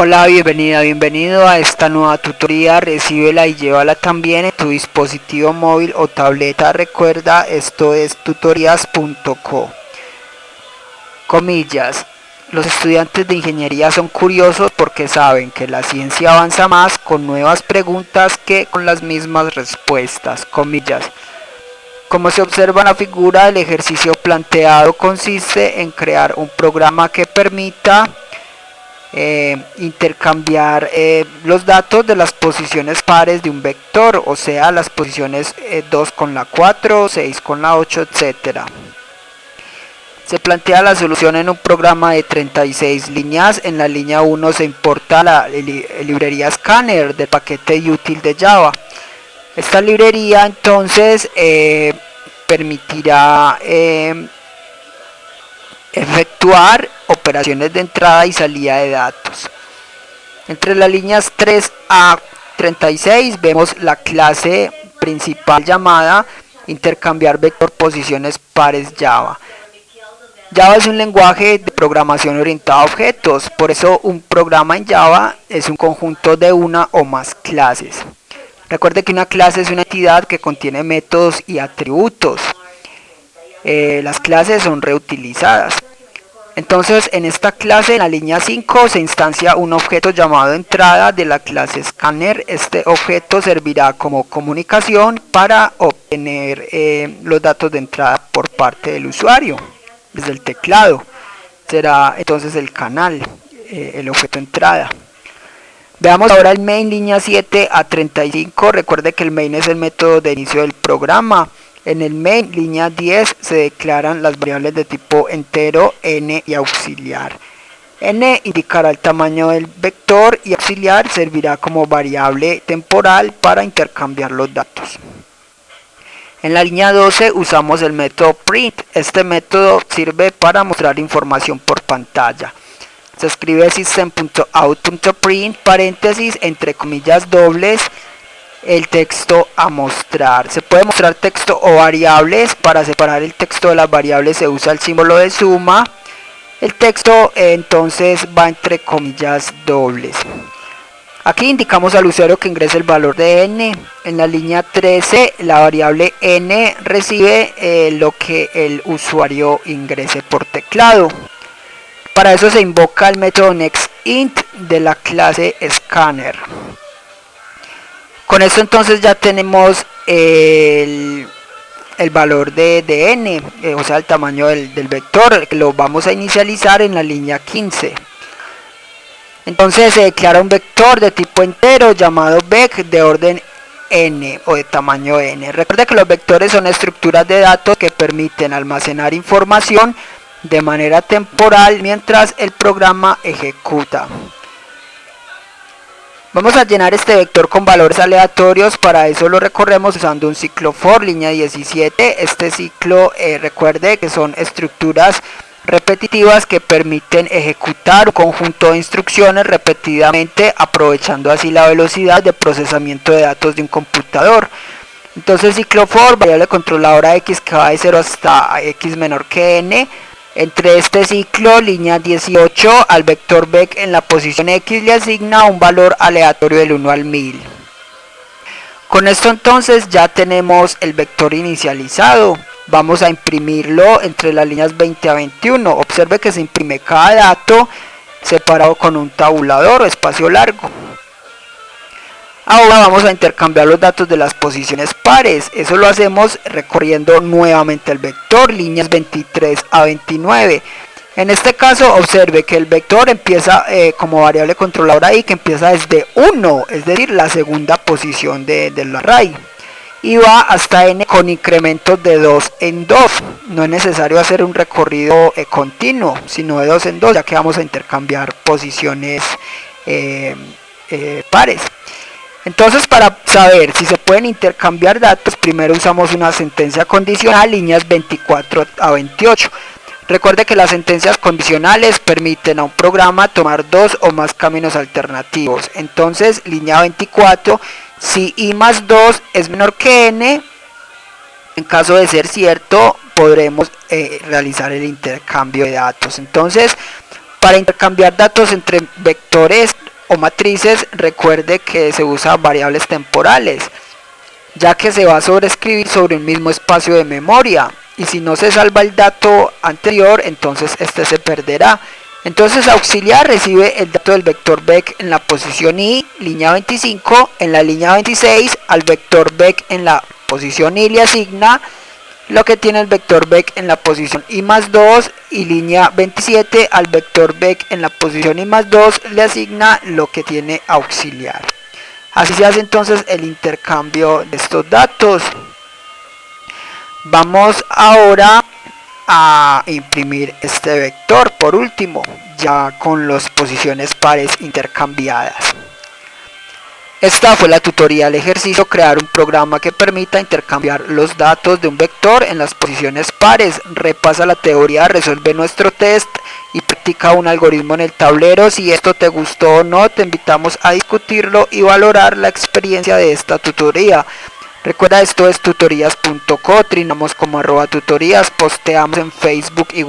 Hola, bienvenido a esta nueva tutoría. Recíbela y llévala también en tu dispositivo móvil o tableta. Recuerda, esto es tutorías.co. Comillas. Los estudiantes de ingeniería son curiosos porque saben que la ciencia avanza más con nuevas preguntas que con las mismas respuestas. Comillas. Como se observa en la figura, el ejercicio planteado consiste en crear un programa que permita intercambiar los datos de las posiciones pares de un vector, o sea, las posiciones 2 con la 4, 6 con la 8, etc. Se plantea la solución en un programa de 36 líneas. En la línea 1 se importa la librería Scanner del paquete útil de Java. Esta librería entonces permitirá efectuar operaciones de entrada y salida de datos. Entre las líneas 3 a 36 vemos la clase principal llamada intercambiar vector posiciones pares Java. Java es un lenguaje de programación orientado a objetos, por eso un programa en Java es un conjunto de una o más clases. Recuerde que una clase es una entidad que contiene métodos y atributos. Las clases son reutilizadas. Entonces, en esta clase, en la línea 5, se instancia un objeto llamado entrada de la clase Scanner. Este objeto servirá como comunicación para obtener los datos de entrada por parte del usuario desde el teclado. Será entonces el canal, el objeto entrada. Veamos ahora el main, línea 7 a 35. Recuerde que el main es el método de inicio del programa. En el main, línea 10, se declaran las variables de tipo entero, n y auxiliar. N indicará el tamaño del vector y auxiliar servirá como variable temporal para intercambiar los datos. En la línea 12 usamos el método print. Este método sirve para mostrar información por pantalla. Se escribe system.out.print, paréntesis, entre comillas dobles, el texto a mostrar. Se puede mostrar texto o variables. Para separar el texto de las variables se usa el símbolo de suma. El texto entonces va entre comillas dobles. Aquí indicamos al usuario que ingrese el valor de n. En la línea 13 la variable n recibe lo que el usuario ingrese por teclado. Para eso se invoca el método nextInt de la clase Scanner. Con esto entonces ya tenemos el valor de n, o sea el tamaño del vector. Lo vamos a inicializar en la línea 15. Entonces se declara un vector de tipo entero llamado vec de orden n o de tamaño n. Recuerda que los vectores son estructuras de datos que permiten almacenar información de manera temporal mientras el programa ejecuta. Vamos a llenar este vector con valores aleatorios. Para eso lo recorremos usando un ciclo for, línea 17. Este ciclo, recuerde que son estructuras repetitivas que permiten ejecutar un conjunto de instrucciones repetidamente, aprovechando así la velocidad de procesamiento de datos de un computador. Entonces ciclo for, variable controladora x que va de 0 hasta x menor que n. Entre este ciclo, línea 18, al vector vec en la posición x le asigna un valor aleatorio del 1 al 1000. Con esto entonces ya tenemos el vector inicializado. Vamos a imprimirlo entre las líneas 20 a 21. Observe que se imprime cada dato separado con un tabulador o espacio largo. Ahora vamos a intercambiar los datos de las posiciones pares. Eso lo hacemos recorriendo nuevamente el vector, líneas 23 a 29. En este caso observe que el vector empieza como variable controladora y que empieza desde 1, es decir, la segunda posición del array. Y va hasta n con incrementos de 2 en 2. No es necesario hacer un recorrido continuo, sino de 2 en 2, ya que vamos a intercambiar posiciones pares. Entonces, para saber si se pueden intercambiar datos, primero usamos una sentencia condicional, líneas 24 a 28. Recuerde que las sentencias condicionales permiten a un programa tomar dos o más caminos alternativos. Entonces, línea 24, si i más 2 es menor que n, en caso de ser cierto, podremos realizar el intercambio de datos. Entonces, para intercambiar datos entre vectores, o matrices, recuerde que se usa variables temporales, ya que se va a sobreescribir sobre un mismo espacio de memoria, y si no se salva el dato anterior, entonces este se perderá. Entonces auxiliar recibe el dato del vector Beck en la posición I, línea 25, en la línea 26 al vector Beck en la posición I le asigna lo que tiene el vector Beck en la posición I más 2, y línea 27 al vector Beck en la posición I más 2 le asigna lo que tiene auxiliar. Así se hace entonces el intercambio de estos datos. Vamos ahora a imprimir este vector por último, ya con las posiciones pares intercambiadas. Esta fue la tutoría del ejercicio: crear un programa que permita intercambiar los datos de un vector en las posiciones pares. Repasa la teoría, resuelve nuestro test y practica un algoritmo en el tablero. Si esto te gustó o no, te invitamos a discutirlo y valorar la experiencia de esta tutoría. Recuerda, esto es tutorías.co, trinamos como @tutorías, posteamos en Facebook y